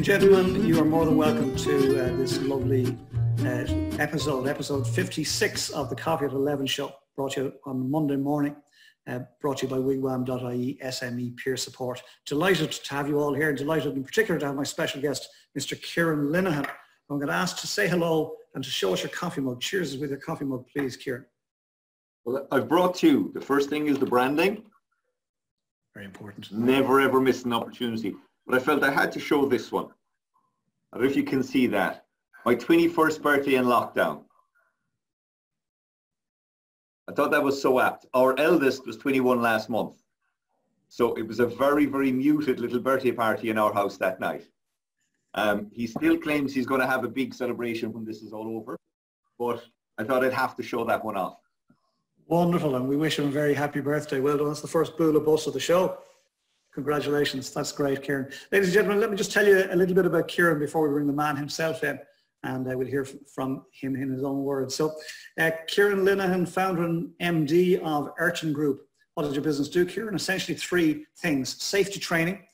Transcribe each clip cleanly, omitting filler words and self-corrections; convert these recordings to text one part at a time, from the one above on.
Gentlemen, you are more than welcome to this lovely episode 56 of the Coffee at 11 show, brought to you on Monday morning, brought to you by wigwam.ie SME peer support. Delighted to have you all here, delighted in particular to have my special guest, Mr. Kieran Linehan. I'm going to ask to say hello and to show us your coffee mug. Cheers with your coffee mug, please, Kieran. Well, I've brought you, the first thing is the branding. Very important. Never ever miss an opportunity. But I felt I had to show this one. I don't know if you can see that. My 21st birthday in lockdown. I thought that was so apt. Our eldest was 21 last month. So it was a very, very muted little birthday party in our house that night. He still claims he's going to have a big celebration when this is all over. But I thought I'd have to show that one off. Wonderful, and we wish him a very happy birthday. Well done. That's the first Bula bus of the show. Congratulations. That's great, Kieran. Ladies and gentlemen, let me just tell you a little bit about Kieran before we bring the man himself in, and we'll hear from him in his own words. So, Kieran Linehan, founder and MD of Ayrton Group. What does your business do, Kieran? Essentially three things: safety training,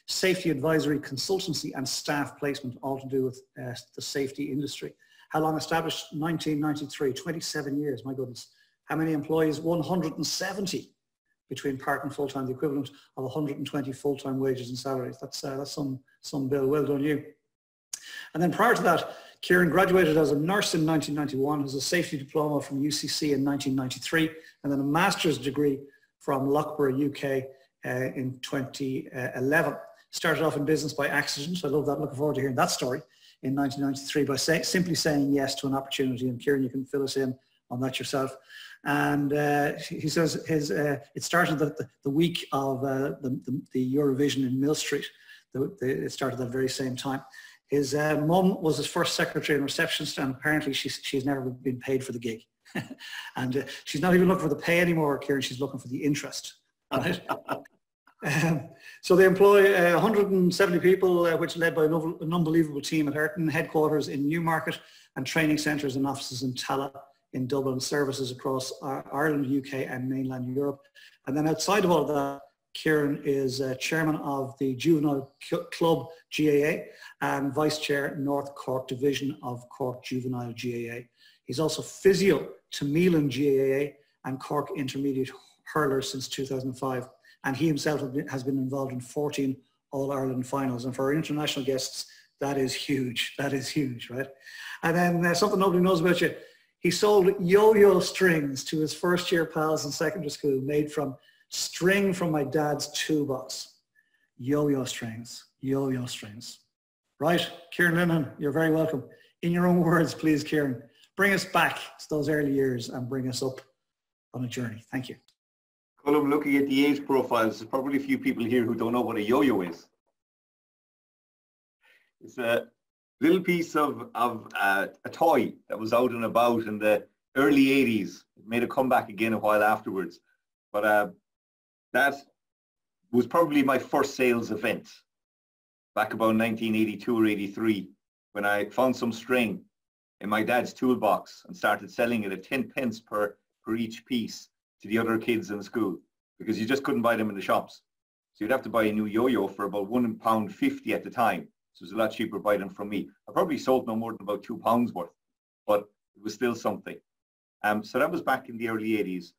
safety advisory consultancy, and staff placement, all to do with the safety industry. How long established? 1993, 27 years, my goodness. How many employees? 170. Between part and full-time, the equivalent of 120 full-time wages and salaries. That's some bill. Well done, you. And then prior to that, Kieran graduated as a nurse in 1991, has a safety diploma from UCC in 1993, and then a master's degree from Loughborough, UK in 2011. Started off in business by accident. I love that. Looking forward to hearing that story in 1993 by simply saying yes to an opportunity. And Kieran, you can fill us in on that yourself. And he says it started the week of the Eurovision in Millstreet. It started that very same time. His mum was his first secretary and receptionist, and apparently she's never been paid for the gig. And she's not even looking for the pay anymore, Kieran. She's looking for the interest. Right? So they employ 170 people, which are led by an unbelievable team at Ayrton, headquarters in Newmarket, and training centres and offices in Tallaght, in Dublin, services across Ireland, UK and mainland Europe. And then outside of all of that, Kieran is chairman of the Juvenile Club GAA and vice chair North Cork Division of Cork Juvenile GAA. He's also physio to Milan GAA and Cork Intermediate Hurler since 2005. And he himself has been involved in 14 All-Ireland finals. And for our international guests, that is huge. That is huge, right? And then something nobody knows about you. He sold yo-yo strings to his first year pals in secondary school, made from string from my dad's toolbox. Yo-yo strings, yo-yo strings. Right, Kieran Linehan, you're very welcome. In your own words, please, Kieran, bring us back to those early years and bring us up on a journey. Thank you. Colm, looking at the age profiles, there's probably a few people here who don't know what a yo-yo is. It's a little piece of a toy that was out and about in the early 80s. It made a comeback again a while afterwards. But that was probably my first sales event back about 1982 or 83, when I found some string in my dad's toolbox and started selling it at 10 pence per each piece to the other kids in the school, because you just couldn't buy them in the shops. So you'd have to buy a new yo-yo for about £1.50 at the time. So it was a lot cheaper to buy them from me. I probably sold no more than about £2 worth, but it was still something. So that was back in the early 80s.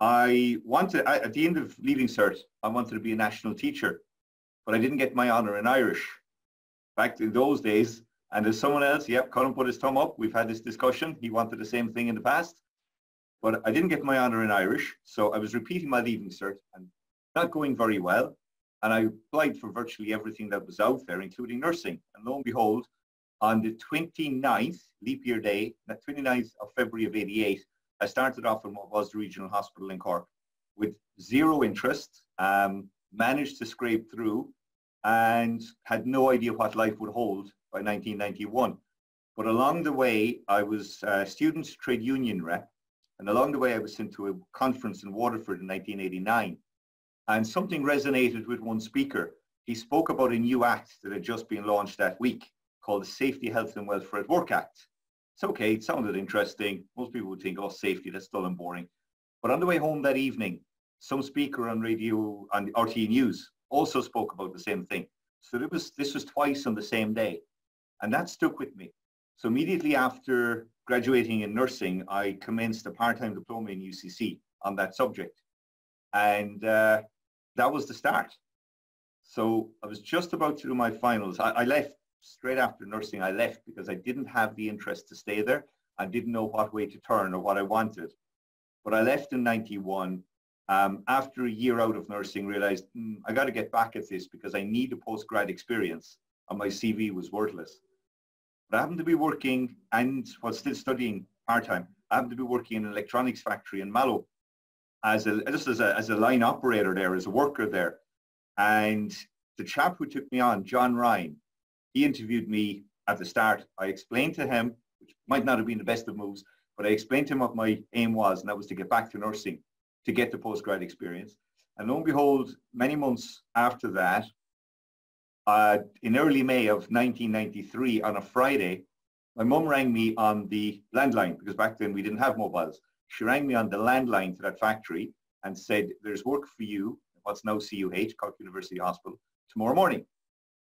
I wanted, at the end of leaving cert, I wanted to be a national teacher, but I didn't get my honour in Irish back in those days. And there's someone else, yep, Colm put his thumb up. We've had this discussion. He wanted the same thing in the past, but I didn't get my honour in Irish. So I was repeating my leaving cert and not going very well. And I applied for virtually everything that was out there, including nursing. And lo and behold, on the 29th, leap year day, the 29th of February of 88, I started off in what was the regional hospital in Cork with zero interest, managed to scrape through, and had no idea what life would hold by 1991. But along the way, I was a student trade union rep. And along the way, I was sent to a conference in Waterford in 1989. And something resonated with one speaker. He spoke about a new act that had just been launched that week called the Safety, Health and Welfare at Work Act. It's okay, it sounded interesting. Most people would think, oh, safety, that's dull and boring. But on the way home that evening, some speaker on radio, on RTE News, also spoke about the same thing. So this was twice on the same day. And that stuck with me. So immediately after graduating in nursing, I commenced a part-time diploma in UCC on that subject. And that was the start. So I was just about to do my finals. I left straight after nursing. I left because I didn't have the interest to stay there. I didn't know what way to turn or what I wanted. But I left in 91. After a year out of nursing, realized I got to get back at this because I need a postgrad experience, and my CV was worthless. But I happened to be working, and while still studying part-time, I happened to be working in an electronics factory in Mallow as a line operator there, as a worker there. And the chap who took me on, John Ryan, he interviewed me at the start. I explained to him, which might not have been the best of moves, but I explained to him what my aim was, and that was to get back to nursing, to get the postgrad experience. And lo and behold, many months after that, in early May of 1993, on a Friday, my mum rang me on the landline, because back then we didn't have mobiles. She rang me on the landline to that factory and said, there's work for you, what's now CUH, Cork University Hospital, tomorrow morning.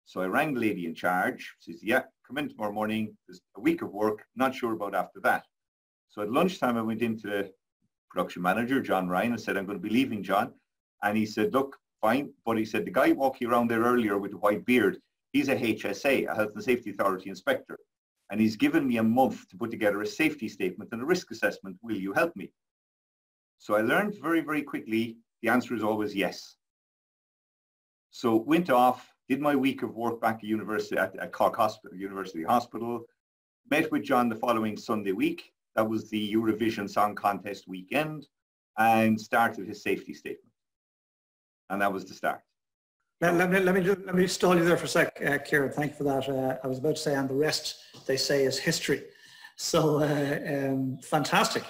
So I rang the lady in charge. She says, yeah, come in tomorrow morning. There's a week of work, not sure about after that. So at lunchtime, I went into the production manager, John Ryan, and said, I'm going to be leaving, John. And he said, look, fine. But he said, the guy walking around there earlier with the white beard, he's a HSA, a Health and Safety Authority inspector. And he's given me a month to put together a safety statement and a risk assessment. Will you help me? So I learned very, very quickly, the answer is always yes. So went off, did my week of work back at Cork University Hospital, met with John the following Sunday week. That was the Eurovision Song Contest weekend, and started his safety statement. And that was the start. Let me stall you there for a sec, Kieran. Thank you for that. I was about to say, and the rest, they say, is history. So fantastic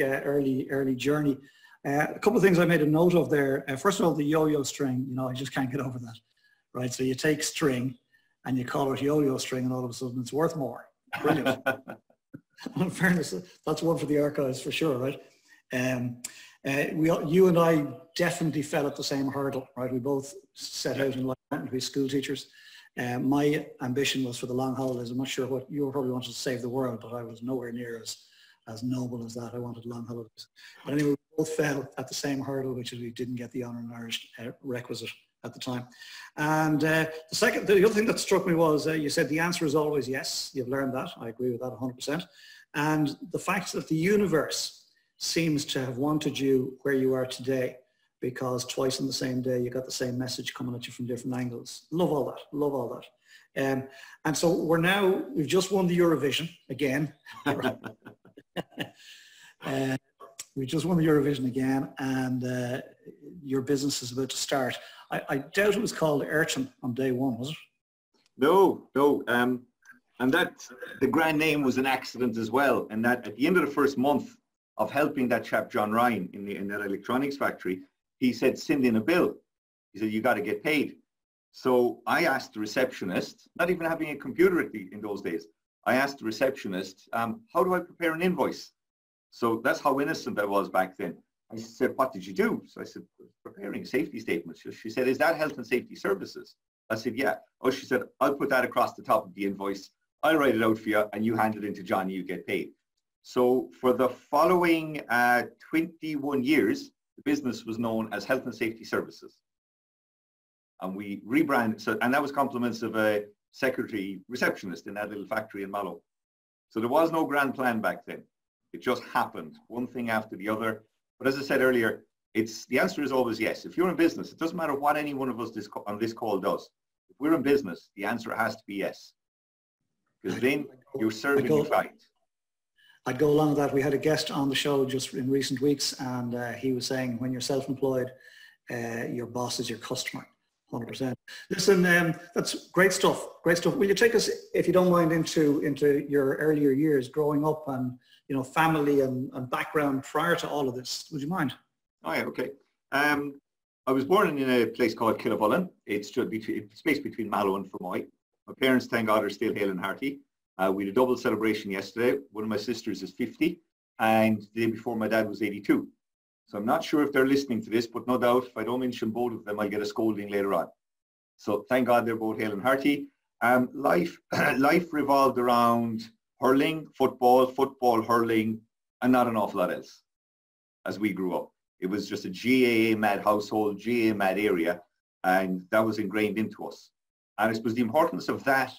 early journey. A couple of things I made a note of there. First of all, the yo-yo string, I just can't get over that, right? So you take string and you call it yo-yo string, and all of a sudden it's worth more. Brilliant. In fairness, that's one for the archives for sure, right? You and I definitely fell at the same hurdle, right? We both set out in life to be school teachers. My ambition was for the long holidays. I'm not sure what you probably wanted to save the world, but I was nowhere near as noble as that. I wanted long holidays. But anyway, we both fell at the same hurdle, which is we didn't get the Honour in Irish requisite at the time. And the other thing that struck me was you said the answer is always yes. You've learned that. I agree with that 100%. And the fact that the universe seems to have wanted you where you are today, because twice in the same day you got the same message coming at you from different angles. Love all that. And so we've just won the Eurovision again. We just won the Eurovision again, and your business is about to start. I doubt it was called Ayrton on day one, was it? No. And that the grand name was an accident as well. And that at the end of the first month of helping that chap John Ryan in that electronics factory, he said, send in a bill. He said, you got to get paid. So I asked the receptionist, not even having a computer in those days, I asked the receptionist, how do I prepare an invoice? So that's how innocent I was back then. I said, what did you do? So I said, preparing a safety statement. She said, is that Health and Safety Services? I said, yeah. Oh, she said, I'll put that across the top of the invoice. I'll write it out for you, and you hand it in to John, and you get paid. So for the following 21 years, the business was known as Health and Safety Services. And we rebranded, and that was compliments of a secretary receptionist in that little factory in Mallow. So there was no grand plan back then. It just happened, one thing after the other. But as I said earlier, the answer is always yes. If you're in business, it doesn't matter what any one of us on this call does. If we're in business, the answer has to be yes. Because then you're serving your client. I'd go along with that. We had a guest on the show just in recent weeks, and he was saying when you're self-employed, your boss is your customer, 100%. Listen, that's great stuff. Will you take us, if you don't mind, into your earlier years growing up and family and background prior to all of this? Would you mind? Oh yeah, okay. I was born in a place called Killavullen. It's space between Mallow and Fermoy. My parents, thank God, are still hale and hearty. We had a double celebration yesterday. One of my sisters is 50, and the day before my dad was 82. So I'm not sure if they're listening to this, but no doubt if I don't mention both of them, I'll get a scolding later on. So thank God they're both hale and hearty. Life revolved around hurling, football, hurling, and not an awful lot else as we grew up. It was just a GAA mad household, GAA mad area, and that was ingrained into us. And I suppose the importance of that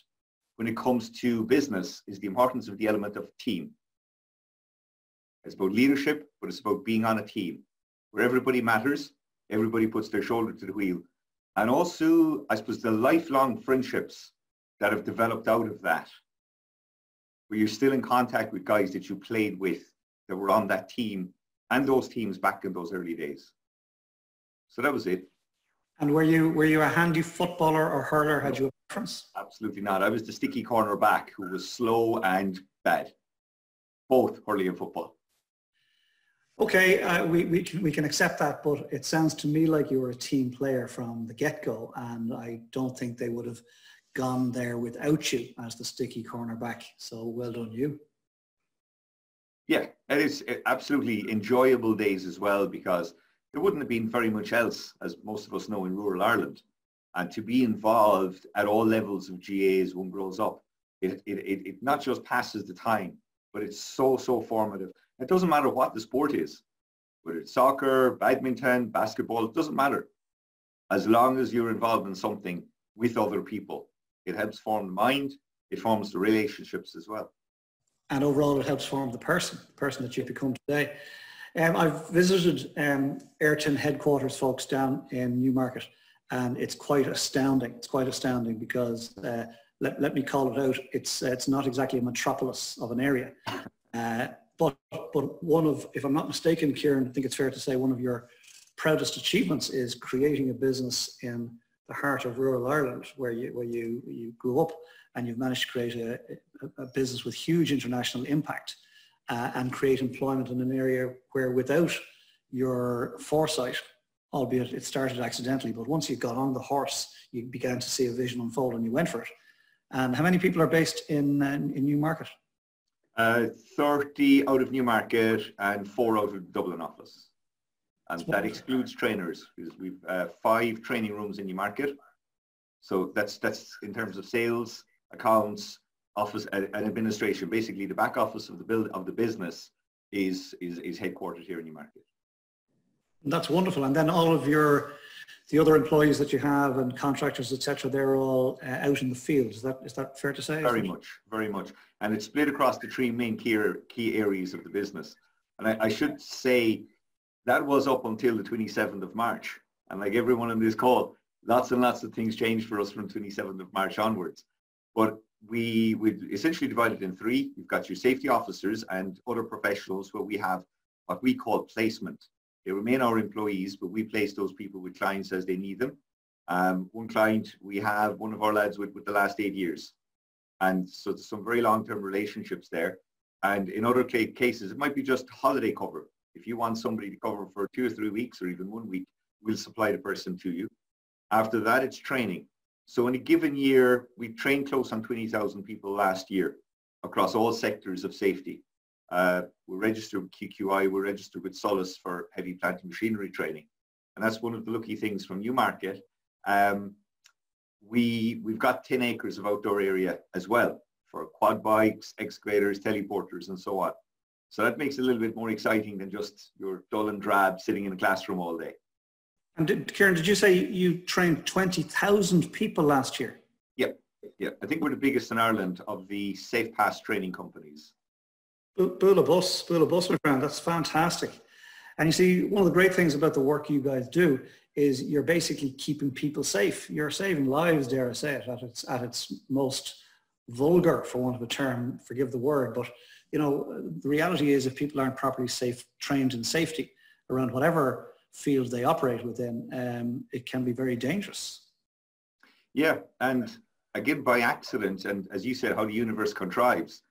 when it comes to business is the importance of the element of team. It's about leadership, but it's about being on a team where everybody matters, everybody puts their shoulder to the wheel. And also, I suppose, the lifelong friendships that have developed out of that, where you're still in contact with guys that you played with, that were on that team and those teams back in those early days. So that was it. And were you a handy footballer or hurler? Had you a preference? Absolutely not. I was the sticky corner back who was slow and bad, both hurling and football. Okay, we can accept that, but it sounds to me like you were a team player from the get-go, and I don't think they would have gone there without you as the sticky cornerback. So well done you. Yeah, it is absolutely enjoyable days as well, because there wouldn't have been very much else, as most of us know, in rural Ireland. And to be involved at all levels of GA as one grows up, it not just passes the time, but it's so formative. It doesn't matter what the sport is, whether it's soccer, badminton, basketball, it doesn't matter. As long as you're involved in something with other people, it helps form the mind, it forms the relationships as well. And overall, it helps form the person that you've become today. I've visited Ayrton headquarters, folks, down in Newmarket, and it's quite astounding. It's quite astounding because, let me call it out, it's not exactly a metropolis of an area. But one of, if I'm not mistaken, Kieran, I think it's fair to say one of your proudest achievements is creating a business in the heart of rural Ireland, where you grew up, and you've managed to create a business with huge international impact and create employment in an area where, without your foresight, albeit it started accidentally, but once you got on the horse, you began to see a vision unfold and you went for it. And how many people are based in Newmarket? 30 out of Newmarket and 4 out of the Dublin office. And that excludes trainers, because we've 5 training rooms in Newmarket. So that's in terms of sales, accounts, office and administration. Basically, the back office of the business is headquartered here in Newmarket. That's wonderful. And then all of the other employees that you have and contractors, etc., they're all out in the field. Is that fair to say? Very much. And it's split across the 3 main key areas of the business. And I should say that was up until the 27th of March. And like everyone on this call, lots and lots of things changed for us from 27th of March onwards. But we essentially divided in 3. You've got your safety officers and other professionals where we have what we call placement. They remain our employees, but we place those people with clients as they need them. One client, we have one of our lads with the last 8 years. And so there's some very long-term relationships there. And in other cases, it might be just holiday cover. If you want somebody to cover for 2 or 3 weeks or even 1 week, we'll supply the person to you. After that, it's training. So in a given year, we trained close on 20,000 people last year across all sectors of safety. We're registered with QQI, we're registered with Solus for heavy plant and machinery training. And that's one of the lucky things from Newmarket. We've got 10 acres of outdoor area as well for quad bikes, excavators, teleporters, and so on. So that makes it a little bit more exciting than just your dull and drab sitting in a classroom all day. And Kieran, did you say you trained 20,000 people last year? Yeah. I think we're the biggest in Ireland of the Safe Pass training companies. Bull of bus, my friend. That's fantastic. And you see, one of the great things about the work you guys do is you're basically keeping people safe. You're saving lives, dare I say it, at its most vulgar, for want of a term, forgive the word. But, you know, the reality is if people aren't properly trained in safety around whatever field they operate within, it can be very dangerous. Yeah, and again, by accident, and as you said, how the universe contrives,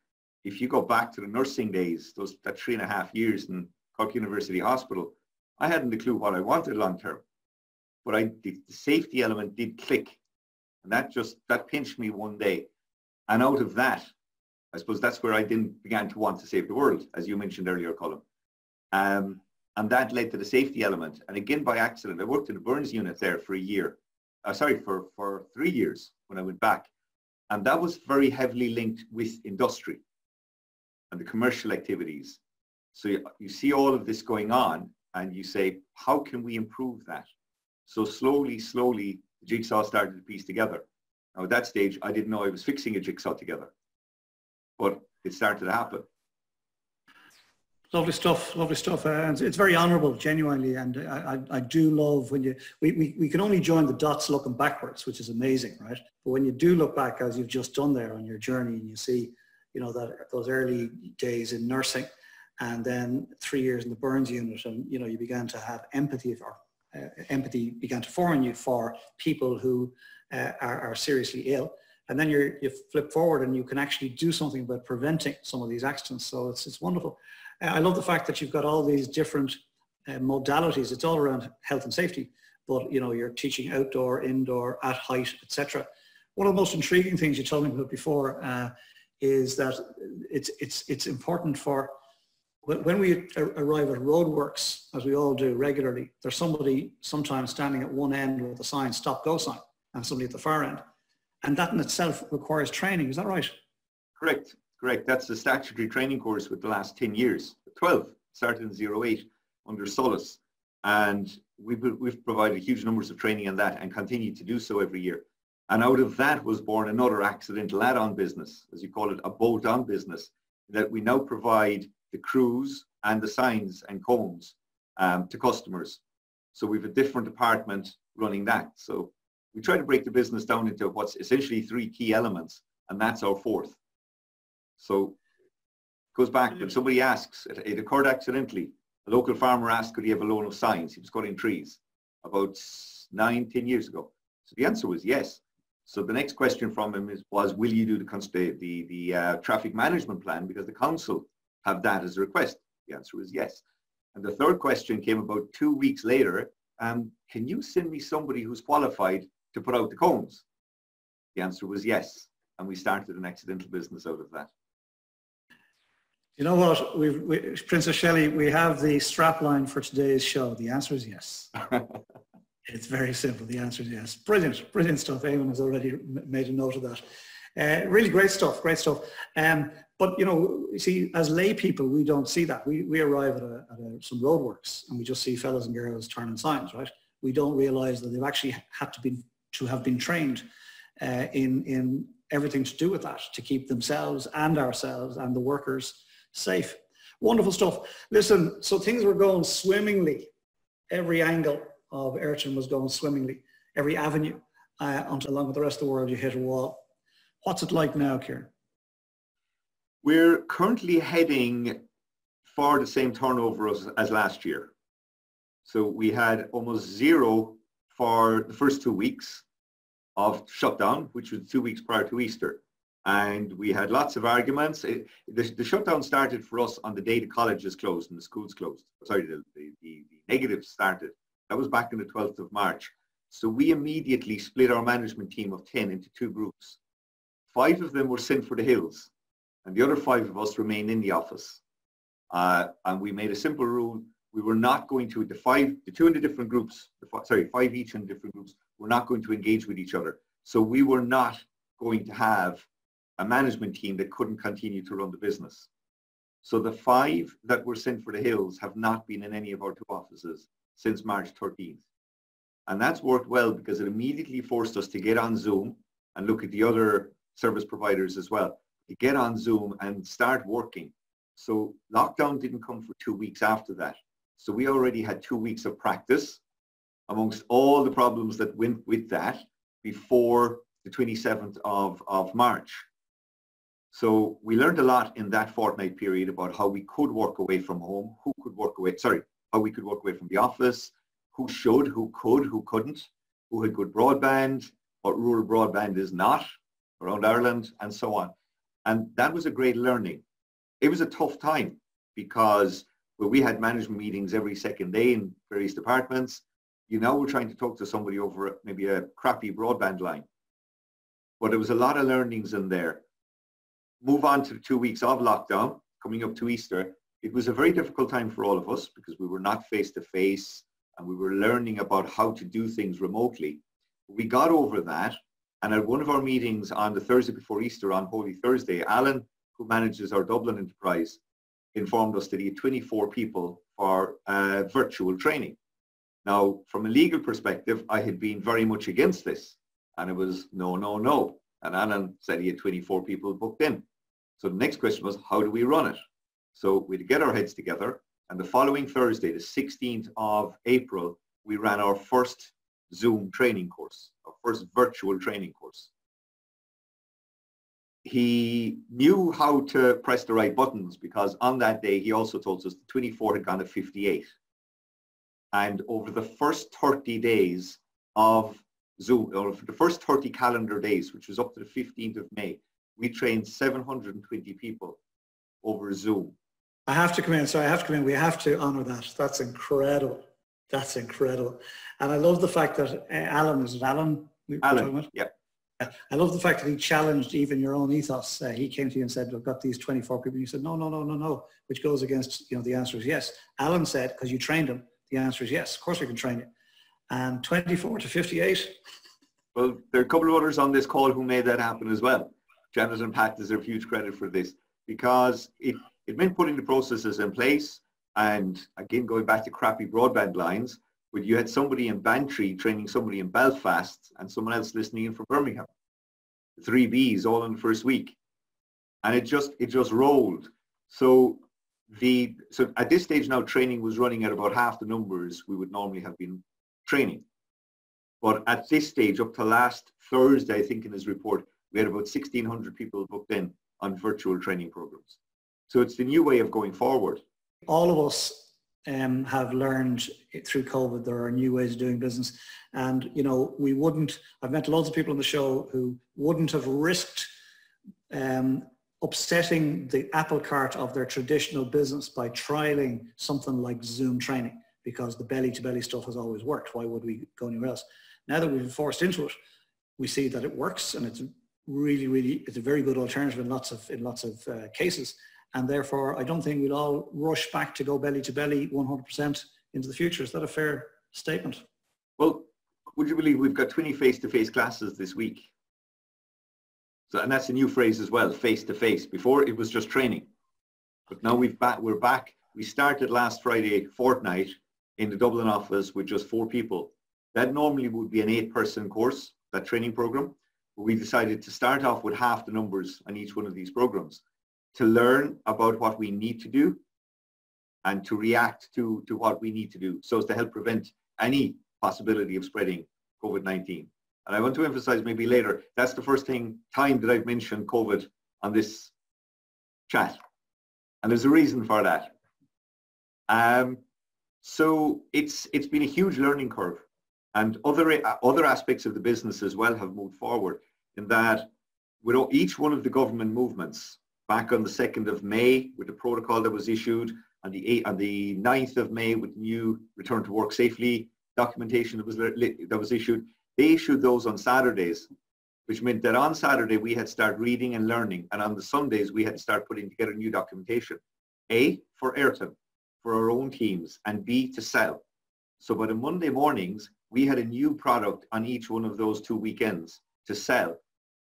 if you go back to the nursing days, that 3.5 years in Cork University Hospital, I hadn't a clue what I wanted long term. But the safety element did click. And that pinched me one day. And out of that, I suppose that's where I began to want to save the world, as you mentioned earlier, Colm. And that led to the safety element. And again, by accident, I worked in the burns unit there for a year. for 3 years when I went back. And that was very heavily linked with industry and the commercial activities. So you see all of this going on and you say, how can we improve that? So slowly, the jigsaw started to piece together. Now at that stage, I didn't know I was fixing a jigsaw together, but it started to happen. Lovely stuff, lovely stuff. And it's very honourable, genuinely. And I do love when we can only join the dots looking backwards, which is amazing, right? But when you do look back, as you've just done there on your journey, and you see, you know, that those early days in nursing, and then 3 years in the burns unit, and, you know, you began to have empathy empathy began to form in you for people who are seriously ill. And then you flip forward and you can actually do something about preventing some of these accidents. So it's wonderful. I love the fact that you've got all these different modalities. It's all around health and safety, but, you know, you're teaching outdoor, indoor, at height, etc. One of the most intriguing things you told me about before is that it's important for when we arrive at roadworks, as we all do regularly, there's somebody sometimes standing at one end with a sign, stop, go sign, and somebody at the far end. And that in itself requires training. Is that right? Correct. That's the statutory training course with the last 10 years. 12 started in 08 under Solus. And we've provided huge numbers of training on that and continue to do so every year. And out of that was born another accidental add-on business, as you call it, a bolt-on business, that we now provide the crews and the signs and cones to customers. So we have a different department running that. So we try to break the business down into what's essentially 3 key elements, and that's our 4th. So it goes back, when somebody asks, it occurred accidentally. A local farmer asked, could he have a loan of signs? He was cutting trees about 9-10 years ago. So the answer was yes. So the next question from him was, will you do the traffic management plan, because the council have that as a request? The answer was yes. And the third question came about 2 weeks later. Can you send me somebody who's qualified to put out the cones? The answer was yes. And we started an accidental business out of that. You know what, Princess Shelley, we have the strap line for today's show. The answer is yes. It's very simple. The answer is yes. Brilliant, brilliant stuff. Eamon has already made a note of that. Really great stuff, great stuff. But, you know, you see, as lay people, we don't see that. We arrive at some roadworks and we just see fellas and girls turning signs, right? We don't realize that they've actually had to have been trained in everything to do with that, to keep themselves and ourselves and the workers safe. Wonderful stuff. Listen, so things were going swimmingly. Every angle of Ayrton was going swimmingly. Every avenue, until along with the rest of the world, you hit a wall. What's it like now, Kieran? We're currently heading for the same turnover as last year. So we had almost 0 for the first 2 weeks of shutdown, which was 2 weeks prior to Easter. And we had lots of arguments. The shutdown started for us on the day the colleges closed and the schools closed. Sorry, the negatives started. That was back on the 12th of March. So we immediately split our management team of 10 into 2 groups. 5 of them were sent for the hills, and the other 5 of us remained in the office. And we made a simple rule. We were not going to, the 2 in the different groups, 5 each in different groups, were not going to engage with each other. So we were not going to have a management team that couldn't continue to run the business. So the 5 that were sent for the hills have not been in any of our 2 offices since March 13th. And that's worked well because it immediately forced us to get on Zoom and look at the other service providers as well, to get on Zoom and start working. So lockdown didn't come for 2 weeks after that. So we already had 2 weeks of practice amongst all the problems that went with that before the 27th of March. So we learned a lot in that fortnight period about how we could work away from home, how we could work away from the office, who should, who could, who couldn't, who had good broadband, what rural broadband is not around Ireland, and so on. And that was a great learning. It was a tough time because we had management meetings every second day in various departments. You now were trying to talk to somebody over maybe a crappy broadband line. But there was a lot of learnings in there. Move on to the 2 weeks of lockdown, coming up to Easter. It was a very difficult time for all of us because we were not face to face and we were learning about how to do things remotely. We got over that, and at one of our meetings on the Thursday before Easter, on Holy Thursday, Alan, who manages our Dublin enterprise, informed us that he had 24 people for virtual training. Now, from a legal perspective, I had been very much against this, and it was no, no, no. And Alan said he had 24 people booked in. So the next question was, how do we run it? So we'd get our heads together, and the following Thursday, the 16th of April, we ran our first Zoom training course, our first virtual training course. He knew how to press the right buttons, because on that day, he also told us the 24 had gone to 58. And over the first 30 days of Zoom, or for the first 30 calendar days, which was up to the 15th of May, we trained 720 people over Zoom. I have to come in. Sorry, I have to come in. We have to honour that. That's incredible. That's incredible. And I love the fact that Alan, is it Alan? Alan, yeah. I love the fact that he challenged even your own ethos. He came to you and said, I've got these 24 people. And you said, no, no, no, no, no, which goes against, the answer is yes. Alan said, because you trained him, the answer is yes. Of course we can train you. And 24 to 58. Well, there are a couple of others on this call who made that happen as well. Janet and Pat deserve huge credit for this, because it meant putting the processes in place. And again, going back to crappy broadband lines, where you had somebody in Bantry training somebody in Belfast and someone else listening in from Birmingham. 3 Bs all in the first week. And it just rolled. So at this stage now, training was running at about half the numbers we would normally have been training. But at this stage, up to last Thursday, I think in his report, we had about 1,600 people booked in on virtual training programs. So it's the new way of going forward. All of us have learned through COVID there are new ways of doing business. And, I've met loads of people on the show who wouldn't have risked upsetting the apple cart of their traditional business by trialing something like Zoom training, because the belly-to-belly stuff has always worked. Why would we go anywhere else? Now that we've been forced into it, we see that it works, and it's it's a very good alternative in lots of cases. And therefore, I don't think we'll all rush back to go belly-to-belly 100% into the future. Is that a fair statement? Well, would you believe we've got 20 face-to-face classes this week? So, and that's a new phrase as well, face-to-face. Before, it was just training. But now we're back. We started last Friday fortnight in the Dublin office with just 4 people. That normally would be an 8-person course, that training program. But we decided to start off with half the numbers on each one of these programs, to learn about what we need to do and to react to what we need to do, so as to help prevent any possibility of spreading COVID-19. And I want to emphasize maybe later, that's the first time that I've mentioned COVID on this chat. And there's a reason for that. So it's been a huge learning curve, and other aspects of the business as well have moved forward, in that with each one of the government movements, back on the 2nd of May with the protocol that was issued, on the 9th of May with new return to work safely documentation that was issued. They issued those on Saturdays, which meant that on Saturday we had to start reading and learning, and on the Sundays we had to start putting together new documentation. A, for Ayrton, for our own teams, and B, to sell. So by the Monday mornings, we had a new product on each one of those 2 weekends to sell,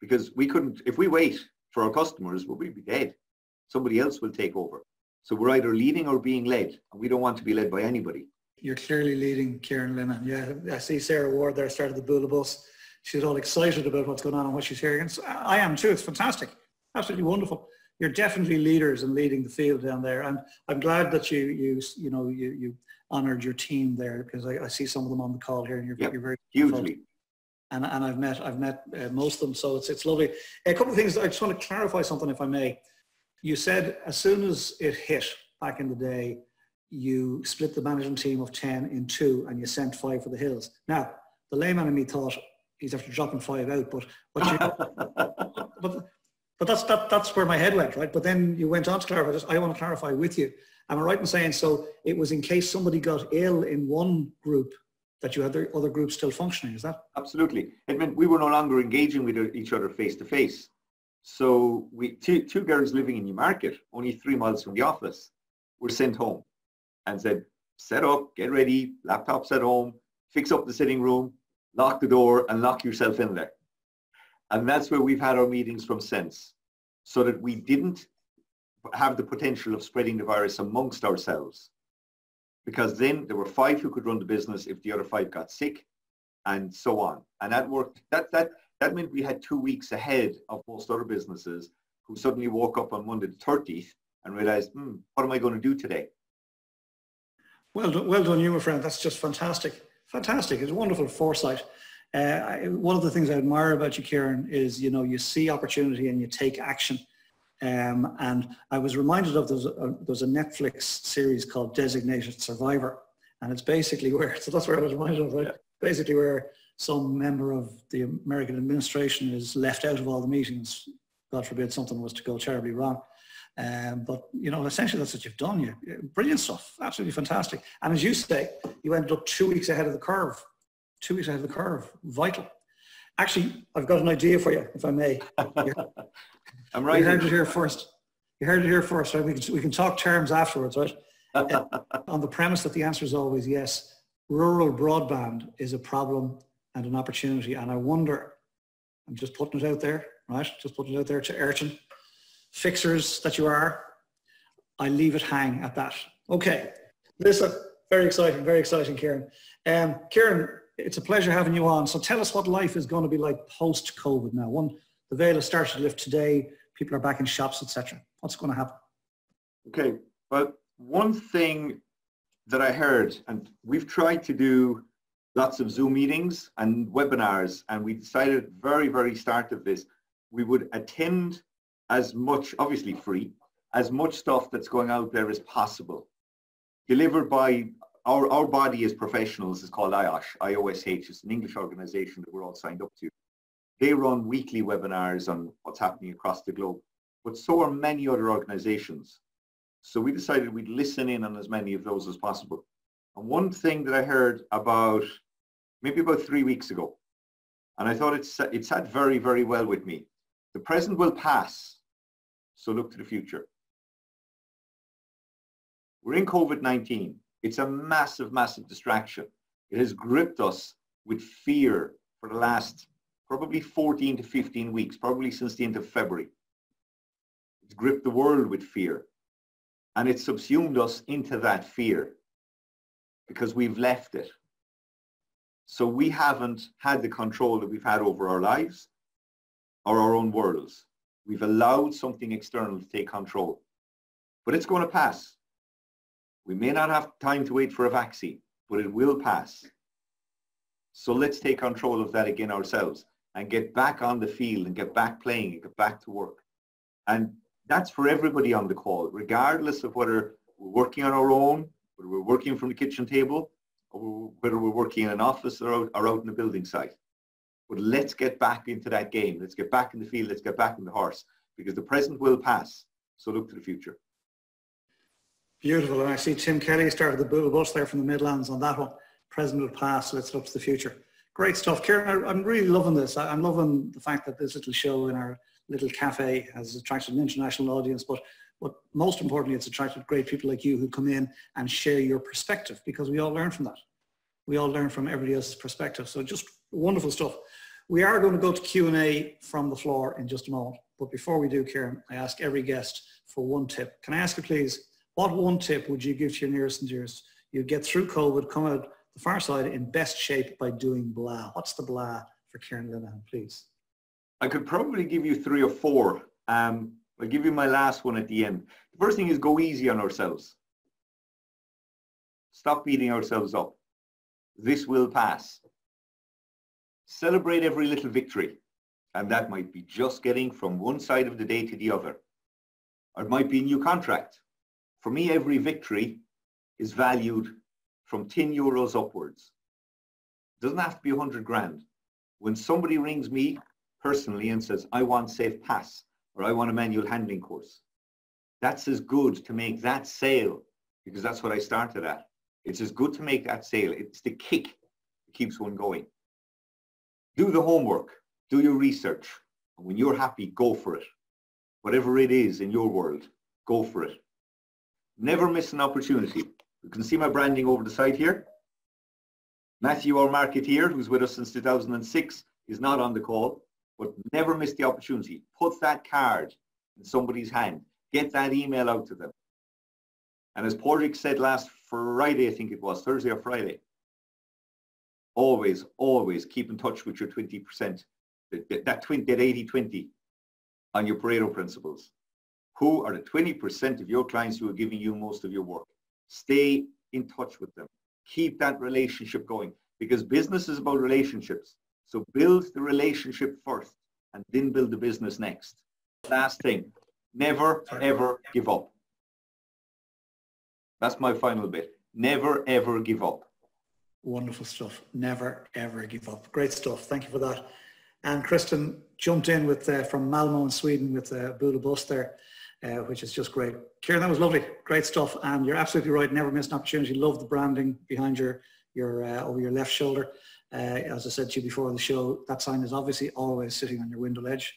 because we couldn't, if we wait for our customers, well, we'd be dead. Somebody else will take over. So we're either leading or being led, and we don't want to be led by anybody. You're clearly leading, Kieran Linehan. Yeah, I see Sarah Ward there started the Bula bus. She's all excited about what's going on and what she's hearing. And so I am too. It's fantastic. Absolutely wonderful. You're definitely leaders and leading the field down there. And I'm glad that you honoured your team there, because I see some of them on the call here, and you're very hugely. And I've met most of them, so it's lovely. A couple of things. I just want to clarify something, if I may. You said as soon as it hit back in the day, you split the management team of 10 in 2, and you sent 5 for the hills. Now, the layman in me thought he's after dropping 5 out, but that's where my head went, right? But then you went on to clarify. I want to clarify with you. Am I right in saying so? It was in case somebody got ill in one group that you had the other groups still functioning, is that? Absolutely. It meant we were no longer engaging with each other face to face. So two girls living in Newmarket, only 3 miles from the office, were sent home and said, set up, get ready, laptops at home, fix up the sitting room, lock the door and lock yourself in there. And that's where we've had our meetings from since, so that we didn't have the potential of spreading the virus amongst ourselves. Because then there were 5 who could run the business if the other 5 got sick, and so on. And that worked. That meant we had 2 weeks ahead of most other businesses who suddenly woke up on Monday the 30th and realized, what am I going to do today? Well done, you, my friend. That's just fantastic. Fantastic. It's wonderful foresight. One of the things I admire about you, Kieran, is, you know, you see opportunity and you take action. And I was reminded of there's a Netflix series called Designated Survivor, and it's basically where, so that's where I was reminded of, right? Yeah. Basically where some member of the American administration is left out of all the meetings. God forbid something was to go terribly wrong. But, you know, essentially that's what you've done. Brilliant stuff. Absolutely fantastic. And as you say, you ended up 2 weeks ahead of the curve. 2 weeks ahead of the curve. Vital. Actually, I've got an idea for you, if I may. I'm right. You heard it here first. You heard it here first, right? We can talk terms afterwards, right? On the premise that the answer is always yes. Rural broadband is a problem and an opportunity. And I wonder, I'm just putting it out there, right? Just putting it out there to Ayrton. Fixers that you are, I leave it hang at that. Okay, listen, very exciting, Kieran. Kieran, it's a pleasure having you on. So tell us what life is going to be like post-COVID now. The veil has started to lift today, people are back in shops, etc. What's going to happen? Okay, well, one thing that I heard, and we've tried to do lots of Zoom meetings and webinars, and we decided at the very, very start of this, we would attend as much, obviously free, as much stuff that's going out there as possible, delivered by our body as professionals is called IOSH. It's an English organization that we're all signed up to. They run weekly webinars on what's happening across the globe, but so are many other organizations. So we decided we'd listen in on as many of those as possible. And one thing that I heard maybe about 3 weeks ago, and I thought it sat very, very well with me. The present will pass, so look to the future. We're in COVID-19. It's a massive, massive distraction. It has gripped us with fear for the last probably 14 to 15 weeks, probably since the end of February. It's gripped the world with fear. And it's subsumed us into that fear because we've left it. So we haven't had the control that we've had over our lives or our own worlds. We've allowed something external to take control. But it's going to pass. We may not have time to wait for a vaccine, but it will pass. So let's take control of that again ourselves and get back on the field and get back playing and get back to work. And that's for everybody on the call, regardless of whether we're working on our own, whether we're working from the kitchen table, or whether we're working in an office or out in a building site. But let's get back into that game. Let's get back in the field. Let's get back in the horse, because the present will pass. So look to the future. Beautiful. And I see Tim Kelly started the Bull Bus there from the Midlands on that one. Present will pass. So let's look to the future. Great stuff. Kieran, I'm really loving this. I'm loving the fact that this little show in our little cafe has attracted an international audience, but most importantly, it's attracted great people like you who come in and share your perspective, because we all learn from that. We all learn from everybody else's perspective. So just wonderful stuff. We are going to go to Q&A from the floor in just a moment. But before we do, Kieran, I ask every guest for one tip. Can I ask you, please, what one tip would you give to your nearest and dearest? You'd get through COVID, come out the far side in best shape by doing blah. What's the blah for Kieran Linehan, please? I could probably give you 3 or 4. I'll give you my last one at the end. The first thing is go easy on ourselves. Stop beating ourselves up. This will pass. Celebrate every little victory. And that might be just getting from one side of the day to the other. Or it might be a new contract. For me, every victory is valued from 10 euros upwards. It doesn't have to be 100 grand. When somebody rings me personally and says, I want Safe Pass, or I want a manual handling course, that's as good to make that sale, because that's what I started at. It's as good to make that sale. It's the kick that keeps one going. Do the homework, do your research. And when you're happy, go for it. Whatever it is in your world, go for it. Never miss an opportunity. You can see my branding over the side here. Matthew, our marketeer, who's with us since 2006, is not on the call, but never miss the opportunity. Put that card in somebody's hand. Get that email out to them. And as Padraig said last Friday, I think it was, Thursday or Friday, always, always keep in touch with your 20%, that 80-20 on your Pareto principles. Who are the 20% of your clients who are giving you most of your work? Stay in touch with them. Keep that relationship going, because business is about relationships. So build the relationship first and then build the business next. Last thing, never, ever give up. That's my final bit. Never, ever give up. Wonderful stuff. Never, ever give up. Great stuff. Thank you for that. And Kristen jumped in with from Malmo in Sweden with Bula Bus there, which is just great. Kieran, that was lovely. Great stuff. And you're absolutely right. Never miss an opportunity. Love the branding behind your over your left shoulder. As I said to you before the show, that sign is obviously always sitting on your window ledge.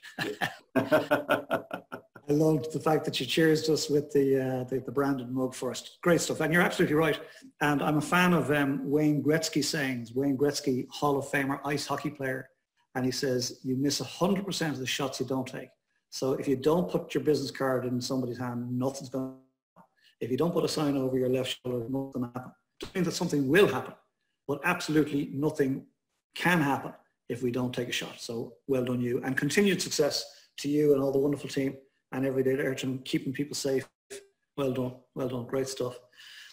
I loved the fact that you cheersed us with the branded mug first. Great stuff. And you're absolutely right. And I'm a fan of Wayne Gretzky's sayings. Wayne Gretzky, Hall of Famer, ice hockey player. And he says, you miss 100% of the shots you don't take. So if you don't put your business card in somebody's hand, nothing's going to happen. If you don't put a sign over your left shoulder, nothing's going to happen. It doesn't mean that something will happen, but absolutely nothing can happen if we don't take a shot. So well done you, and continued success to you and all the wonderful team and every day at Ayrton, keeping people safe. Well done, great stuff.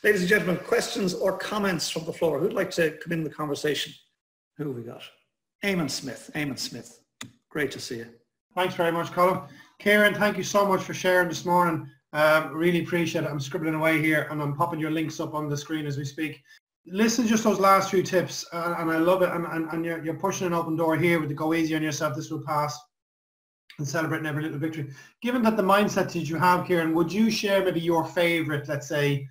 Ladies and gentlemen, questions or comments from the floor? Who'd like to come in the conversation? Who have we got? Eamon Smith, great to see you. Thanks very much, Colm. Kieran, thank you so much for sharing this morning. Really appreciate it. I'm scribbling away here and I'm popping your links up on the screen as we speak. Listen to just those last few tips and I love it, and you're pushing an open door here with the go easy on yourself, this will pass, and celebrating every little victory. Given that the mindset that you have, Kieran, would you share maybe your favourite, let's say,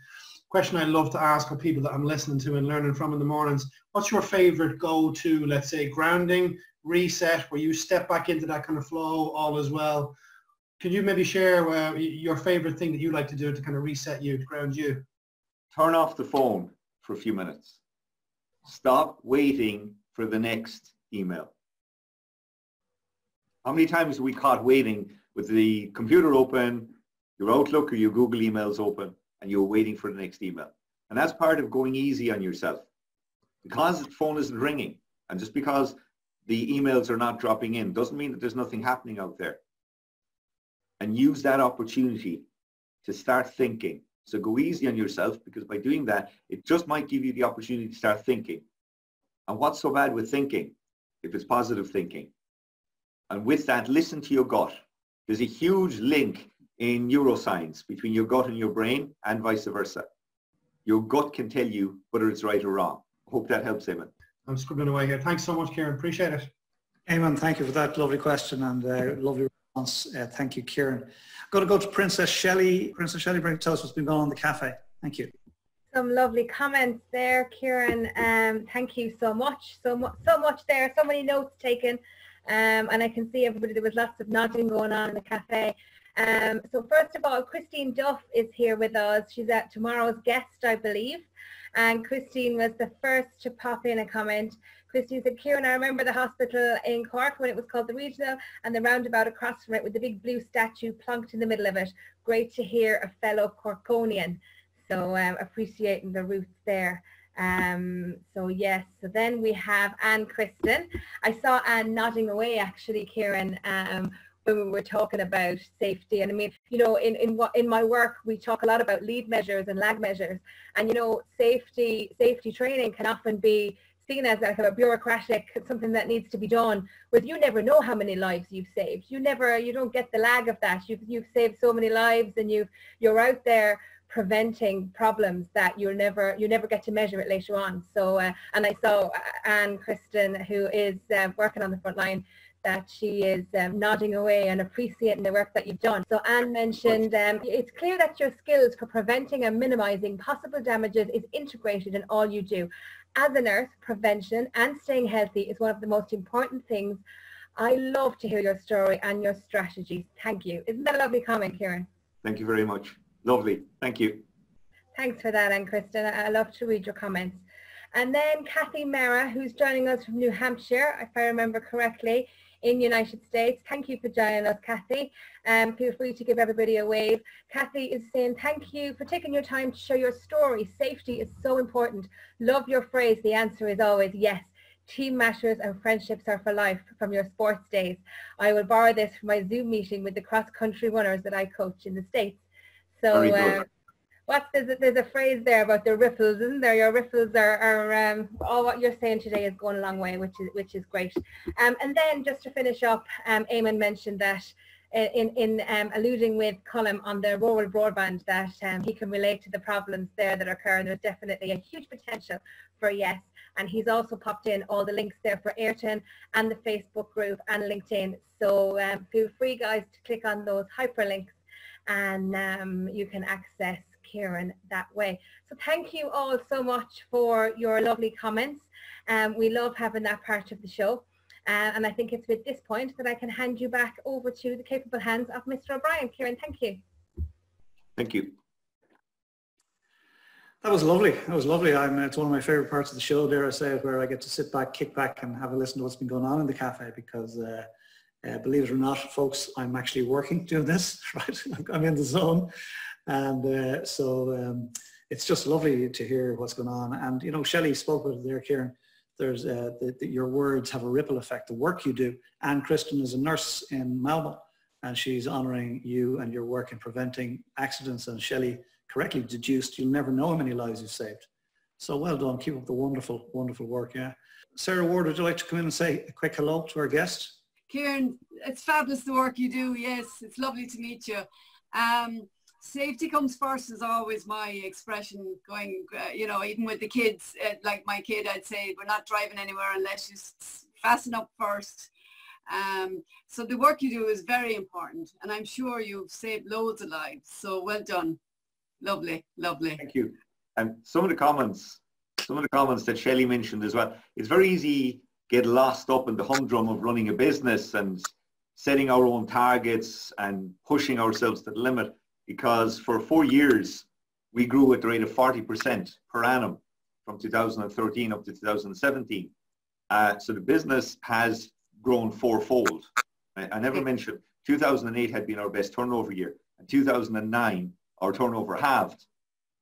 question I love to ask of people that I'm listening to and learning from in the mornings? What's your favourite go-to, let's say, grounding, reset, where you step back into that kind of flow, all as well? Could you maybe share your favourite thing that you like to do to kind of reset you, to ground you? Turn off the phone for a few minutes. Stop waiting for the next email. How many times are we caught waiting with the computer open, your Outlook or your Google emails open, and you're waiting for the next email? And that's part of going easy on yourself. Because the phone isn't ringing, and just because the emails are not dropping in, doesn't mean that there's nothing happening out there. And use that opportunity to start thinking. So go easy on yourself, because by doing that, it just might give you the opportunity to start thinking. And what's so bad with thinking, if it's positive thinking? And with that, listen to your gut. There's a huge link in neuroscience between your gut and your brain, and vice versa. Your gut can tell you whether it's right or wrong. Hope that helps, Eamon. I'm scribbling away here. Thanks so much, Kieran. Appreciate it. Eamon, thank you for that lovely question and lovely response. Thank you, Kieran. I'm going to go to Princess Shelley. Princess Shelley, tell us what's been going on in the cafe. Thank you. Some lovely comments there, Kieran. Thank you so much. So much there. So many notes taken. And I can see everybody, there was lots of nodding going on in the cafe. So first of all, Christine Duff is here with us. She's at tomorrow's guest, I believe. And Christine was the first to pop in a comment. Christine said, Kieran, I remember the hospital in Cork when it was called the Regional, and the roundabout across from it with the big blue statue plunked in the middle of it. Great to hear a fellow Corkonian. So appreciating the roots there. So yes, so then we have Anne Kristen. I saw Anne nodding away actually, Kieran, when we were talking about safety. And I mean, you know, in my work, we talk a lot about lead measures and lag measures. And, you know, safety training can often be seen as like a bureaucratic, something that needs to be done, but you never know how many lives you've saved. You don't get the lag of that. You've saved so many lives, and you're out there preventing problems that you never get to measure it later on. So, and I saw Anne Kristen, who is working on the front line, that she is nodding away and appreciating the work that you've done. So Anne mentioned, it's clear that your skills for preventing and minimizing possible damages is integrated in all you do. As a nurse, prevention and staying healthy is one of the most important things. I love to hear your story and your strategies. Thank you. Isn't that a lovely comment, Kieran? Thank you very much. Lovely. Thank you. Thanks for that, Anne Kristen. I love to read your comments. And then Kathy Mara, who's joining us from New Hampshire, if I remember correctly, in United States. Thank you for joining us, Kathy. Feel free to give everybody a wave. Kathy is saying, thank you for taking your time to share your story. Safety is so important. Love your phrase. The answer is always yes. Team matters and friendships are for life from your sports days. I will borrow this for my Zoom meeting with the cross-country runners that I coach in the States. So there's a phrase there about the ripples, isn't there? Your ripples are all what you're saying today is going a long way, which is great. And then just to finish up, Eamon mentioned that in alluding with Colm on the rural broadband, that he can relate to the problems there that occur, and there's definitely a huge potential for yes. And he's also popped in all the links there for Ayrton and the Facebook group and LinkedIn. So feel free, guys, to click on those hyperlinks, and you can access Kieran that way. So thank you all so much for your lovely comments. We love having that part of the show. And I think it's with this point that I can hand you back over to the capable hands of Mr. O'Brien. Kieran, thank you. Thank you. That was lovely. That was lovely. It's one of my favourite parts of the show, dare I say it, where I get to sit back, kick back and have a listen to what's been going on in the cafe, because believe it or not, folks, I'm actually working doing this, right? I'm in the zone. And so it's just lovely to hear what's going on. And, you know, Shelley spoke about it there, Kieran. There's your words have a ripple effect, the work you do. And Kristen is a nurse in Malmo, and she's honouring you and your work in preventing accidents. And Shelley correctly deduced, you'll never know how many lives you've saved. So well done. Keep up the wonderful, wonderful work. Yeah. Sarah Ward, would you like to come in and say a quick hello to our guest? Kieran, it's fabulous the work you do. Yes, it's lovely to meet you. Safety comes first is always my expression, going, you know, even with the kids, like my kid, I'd say, we're not driving anywhere unless you fasten up first. So the work you do is very important, and I'm sure you've saved loads of lives. So well done. Lovely, lovely. Thank you. And some of the comments that Shelley mentioned as well, it's very easy to get lost up in the humdrum of running a business and setting our own targets and pushing ourselves to the limit. Because for 4 years, we grew at the rate of 40% per annum from 2013 up to 2017. So the business has grown fourfold. I never mentioned 2008 had been our best turnover year, and 2009, our turnover halved.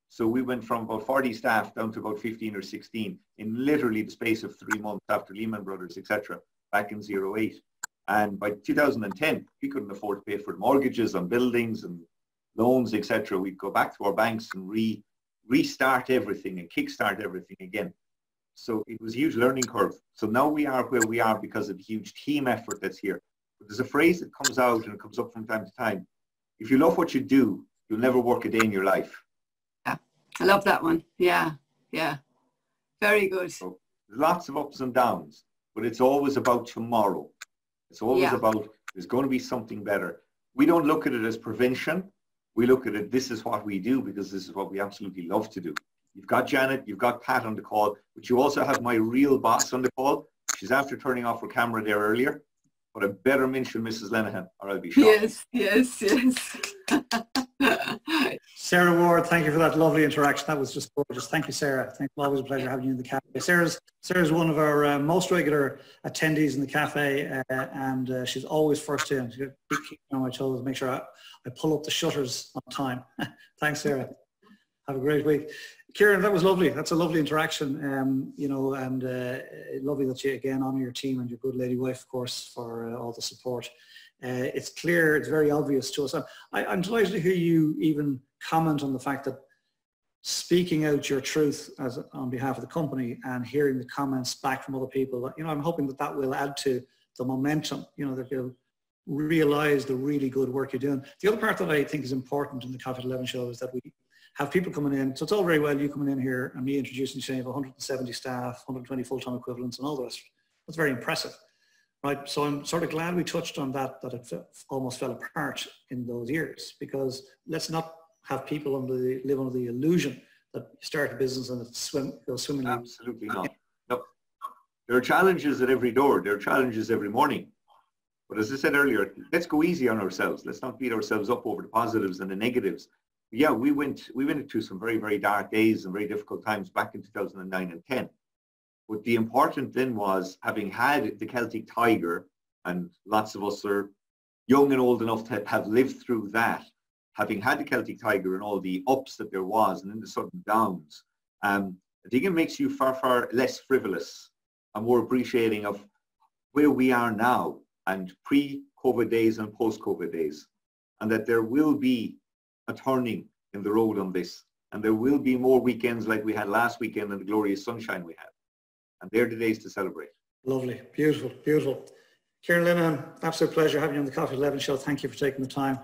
So we went from about 40 staff down to about 15 or 16 in literally the space of 3 months after Lehman Brothers, etc., back in 08. And by 2010, we couldn't afford to pay for mortgages on buildings and loans, etc. We'd go back to our banks and restart everything and kickstart everything again. So it was a huge learning curve. So now we are where we are because of the huge team effort that's here. But there's a phrase that comes out and it comes up from time to time. If you love what you do, you'll never work a day in your life. Yeah, I love that one. Yeah, yeah. Very good. So there's lots of ups and downs, but it's always about tomorrow. It's always about there's going to be something better. We don't look at it as prevention. We look at it, this is what we do because this is what we absolutely love to do. You've got Janet, you've got Pat on the call, but you also have my real boss on the call. She's after turning off her camera there earlier, but I better mention Mrs. Linehan or I'll be shocked. Yes, yes. Sarah Ward, thank you for that lovely interaction. That was just gorgeous. Thank you, Sarah. It's always a pleasure having you in the cafe. Sarah's one of our most regular attendees in the cafe, and she's always first in. She's keeping on my toes, make sure I pull up the shutters on time. Thanks, Sarah. Have a great week. Kieran, that was lovely. That's a lovely interaction, you know, and lovely that you again honour your team and your good lady wife, of course, for all the support. It's clear, it's very obvious to us. I'm delighted to hear you even comment on the fact that speaking out your truth on behalf of the company and hearing the comments back from other people, you know, I'm hoping that that will add to the momentum, you know, that you'll realise the really good work you're doing. The other part that I think is important in the Coffee at 11 show is that we have people coming in. So it's all very well you coming in here and me introducing you of 170 staff, 120 full-time equivalents and all the rest. That's very impressive. Right, so I'm sort of glad we touched on that it almost fell apart in those years, because let's not have people live under the illusion that you start a business and it goes swimmingly. Absolutely not. No. There are challenges at every door. There are challenges every morning. But as I said earlier, let's go easy on ourselves. Let's not beat ourselves up over the positives and the negatives. Yeah, we went into some very, very dark days and very difficult times back in 2009 and 10. But the important thing was, having had the Celtic Tiger, and lots of us are young and old enough to have lived through that, having had the Celtic Tiger and all the ups that there was and then the sudden downs, I think it makes you far, far less frivolous and more appreciating of where we are now and pre-COVID days and post-COVID days, and that there will be a turning in the road on this, and there will be more weekends like we had last weekend and the glorious sunshine we had. And they're the days to celebrate. Lovely, beautiful, beautiful. Kieran Linehan, absolute pleasure having you on the Coffee at 11 show. Thank you for taking the time.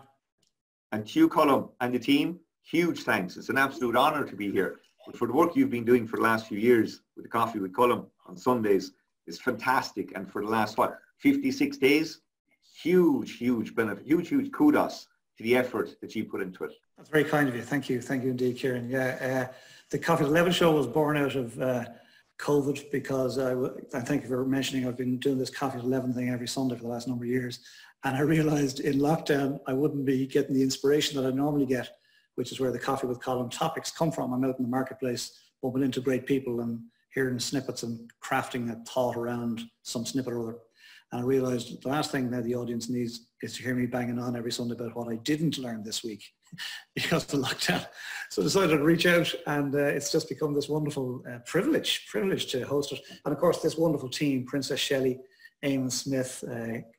And to you, Colm, and the team, huge thanks. It's an absolute honour to be here. But for the work you've been doing for the last few years with the Coffee with Colm on Sundays is fantastic. And for the last, 56 days, huge benefit, huge kudos to the effort that you put into it. That's very kind of you. Thank you indeed, Kieran. Yeah, the Coffee at 11 show was born out of COVID, because I thank you for mentioning I've been doing this Coffee at 11 thing every Sunday for the last number of years, and I realised in lockdown I wouldn't be getting the inspiration that I normally get, which is where the Coffee with Colm topics come from. I'm out in the marketplace bumping into great people and hearing snippets and crafting a thought around some snippet or other. And I realised the last thing that the audience needs is to hear me banging on every Sunday about what I didn't learn this week because of the lockdown. So I decided to reach out, and it's just become this wonderful privilege to host it. And of course, this wonderful team, Princess Shelley, Eamon Smith,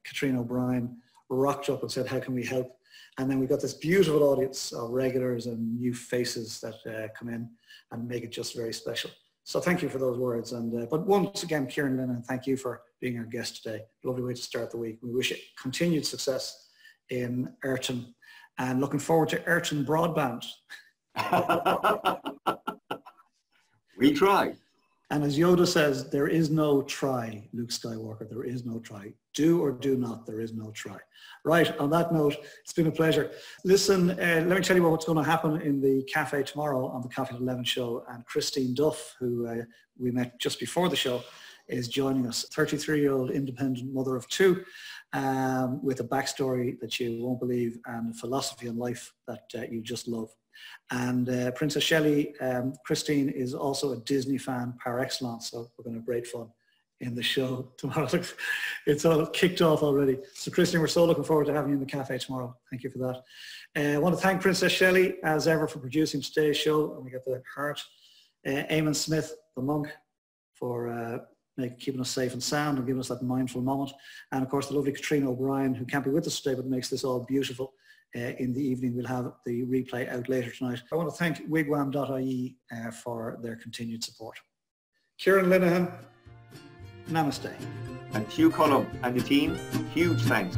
Katrina O'Brien, rocked up and said, how can we help? And then we've got this beautiful audience of regulars and new faces that come in and make it just very special. So thank you for those words. And but once again, Kieran Linehan, thank you for being our guest today. Lovely way to start the week. We wish you continued success in Ayrton, and looking forward to Ayrton broadband. We try. And as Yoda says, there is no try, Luke Skywalker, there is no try. Do or do not, there is no try. Right, on that note, it's been a pleasure. Listen, let me tell you what's going to happen in the cafe tomorrow on the Coffee at 11 show. And Christine Duff, who we met just before the show, is joining us. 33-year-old independent mother of two, with a backstory that you won't believe and a philosophy on life that you just love. And Princess Shelley, Christine, is also a Disney fan par excellence, so we're going to have great fun in the show tomorrow. It's all kicked off already. So Christine, we're so looking forward to having you in the cafe tomorrow. Thank you for that. I want to thank Princess Shelley, as ever, for producing today's show, and we got the heart. Eamon Smith, the monk, for keeping us safe and sound and giving us that mindful moment. And of course, the lovely Katrina O'Brien, who can't be with us today, but makes this all beautiful. In the evening, we'll have the replay out later tonight. I want to thank wigwam.ie for their continued support. Kieran Linehan, namaste. And to you, Colm, and the team, huge thanks.